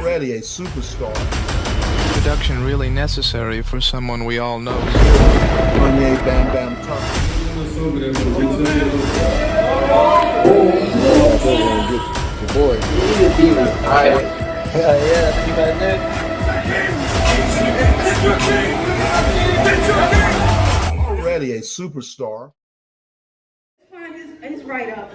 Already a superstar. Introduction really necessary for someone we all know. Kanye Bam Bam Tucker. Your boy. Alright. Yeah, you got that. Already a superstar. Find his right up.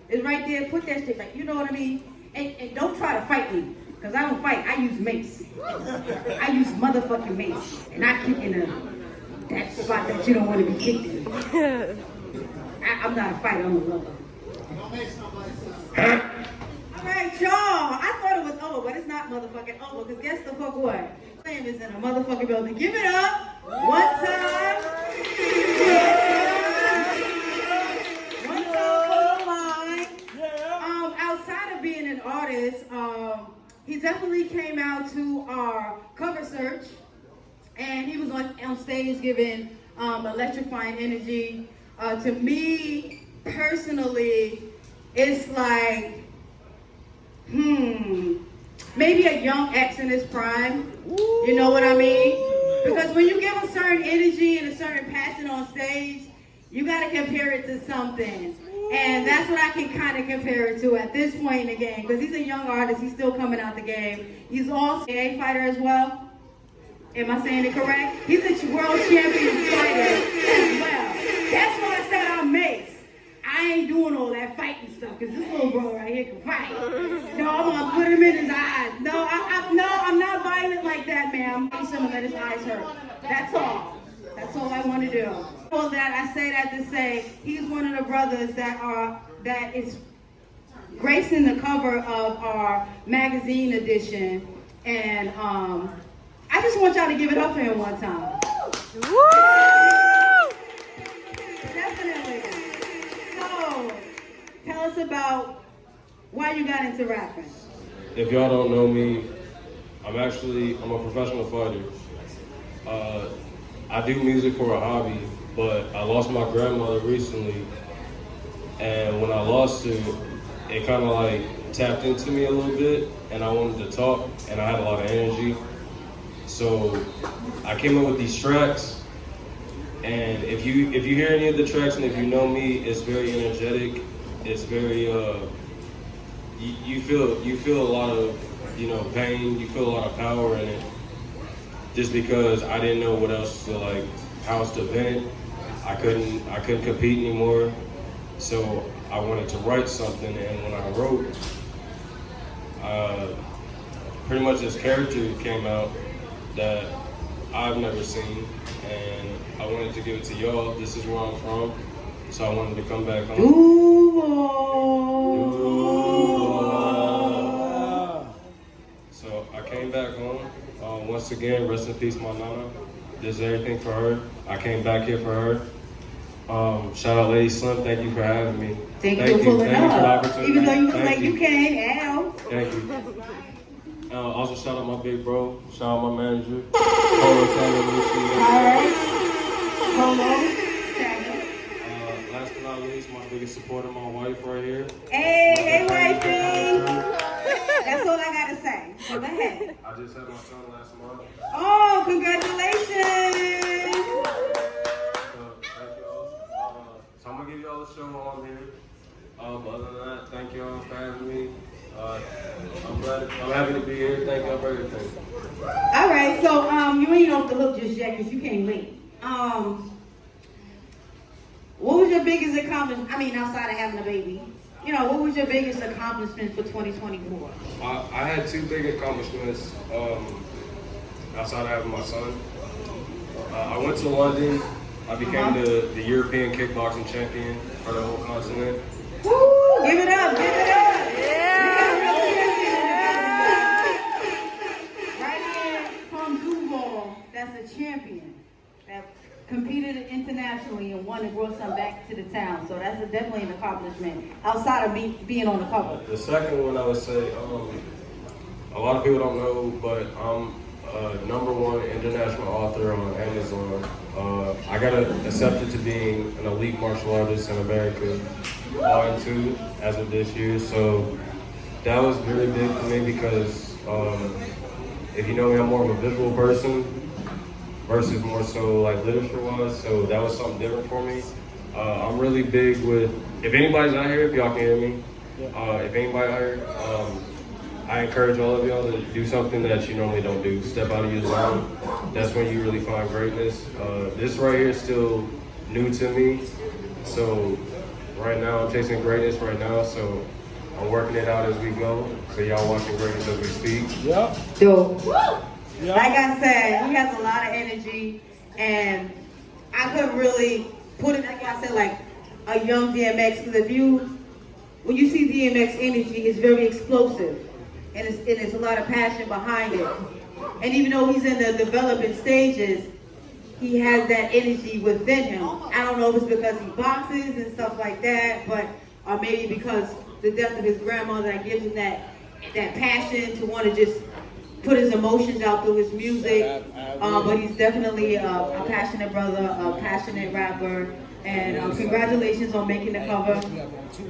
It's right there. Put that shit back. You know what I mean? And don't try to fight me. Because I don't fight. I use mace. I use motherfucking mace. And I kick in that spot that you don't want to be kicked in. I'm not a fighter. I'm a lover. Alright, y'all. I thought it was over, but it's not motherfucking over. Because guess the fuck what? Fame is in a motherfucking building. Give it up. One time. Outside of being an artist, he definitely came out to our cover search, and he was on stage giving electrifying energy. To me, personally, it's like, maybe a young X in his prime. You know what I mean? Because when you give a certain energy and a certain passion on stage, you got to compare it to something. And that's what I can kind of compare it to at this point in the game. Because he's a young artist. He's still coming out the game. He's also a fighter as well. Am I saying it correct? He's a world champion fighter as well. That's why I said I'm Mace. I ain't doing all that fighting stuff. Because this little bro right here can fight. No, I'm going to put him in his eyes. No, I'm not violent like that, man. I'm going to let his eyes hurt. That's all. That's all I want to do. All that I say that to say he's one of the brothers that is gracing the cover of our magazine edition, and I just want y'all to give it up for him one time. Woo! Definitely. So, tell us about why you got into rapping. If y'all don't know me, I'm a professional fighter. I do music for a hobby, but I lost my grandmother recently, and when I lost her, it kind of like tapped into me a little bit, and I wanted to talk, and I had a lot of energy. So I came up with these tracks, and if you hear any of the tracks, and if you know me, it's very energetic. It's very you feel a lot of pain. You feel a lot of power in it. Just because I didn't know what else to how else to vent. I couldn't compete anymore. So I wanted to write something, and when I wrote, pretty much this character came out that I've never seen, and I wanted to give it to y'all. This is where I'm from, so I wanted to come back home. So I came back home. Once again, rest in peace, my nana. This is everything for her. I came back here for her. Shout out Lady Slim, thank you for having me. Thank you for pulling Thank you for the up. opportunity. Even though you look Thank like you came, ow. Thank you. Also shout out my big bro, shout out my manager, Polo Taylor. Alright. Polo. Last but not least, my biggest supporter, my wife right here. Hey, wifey. That's all I gotta say. Go ahead. I just had my son last month. Oh, congratulations! So thank y'all. So I'm gonna give y'all a show while I'm here. But other than that, thank y'all for having me. I'm happy to be here. Thank y'all for everything. All right, so you ain't off the hook just yet because you came late. What was your biggest accomplishment? I mean, outside of having a baby, what was your biggest accomplishment for 2024? I had two big accomplishments outside of having my son. I went to London. I became the European kickboxing champion for the whole continent. Woo! Give it up! Give it up! Right here from Duval, that's a champion that competed internationally and won and brought some back to the town. So that's definitely an accomplishment outside of me being on the cover. The second one, I would say, a lot of people don't know, but I'm #1 international author on Amazon. I got accepted to being an elite martial artist in America, Volume 2, as of this year. So that was very big for me because If you know me, I'm more of a visual person versus more so like literature-wise. So that was something different for me. I'm really big with, if anybody's out here, if y'all can hear me, if anybody out here, I encourage all of y'all to do something that you normally don't do. Step out of your zone. That's when you really find greatness. This right here is still new to me. So right now I'm chasing greatness right now. So I'm working it out as we go. So y'all watching greatness as we speak. Yep. Dope. Yep. Like I said, he has a lot of energy, and I couldn't really put it like I said, like a young DMX. Because when you see DMX energy, it's very explosive, and it's a lot of passion behind it. And even though he's in the developing stages, he has that energy within him. I don't know if it's because he boxes and stuff like that, or maybe because the death of his grandmother that gives him that passion to want to just put his emotions out through his music. But he's definitely a passionate brother, a passionate rapper. And congratulations on making the cover.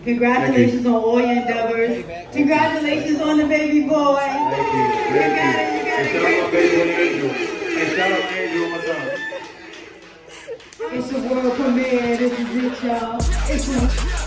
Congratulations on all your endeavors. Congratulations on the baby boy. Thank you. You got it. Hey, shout out my baby Angel. Hey, shout out Angel one more time. It's a world premiere. This is it, y'all. It's a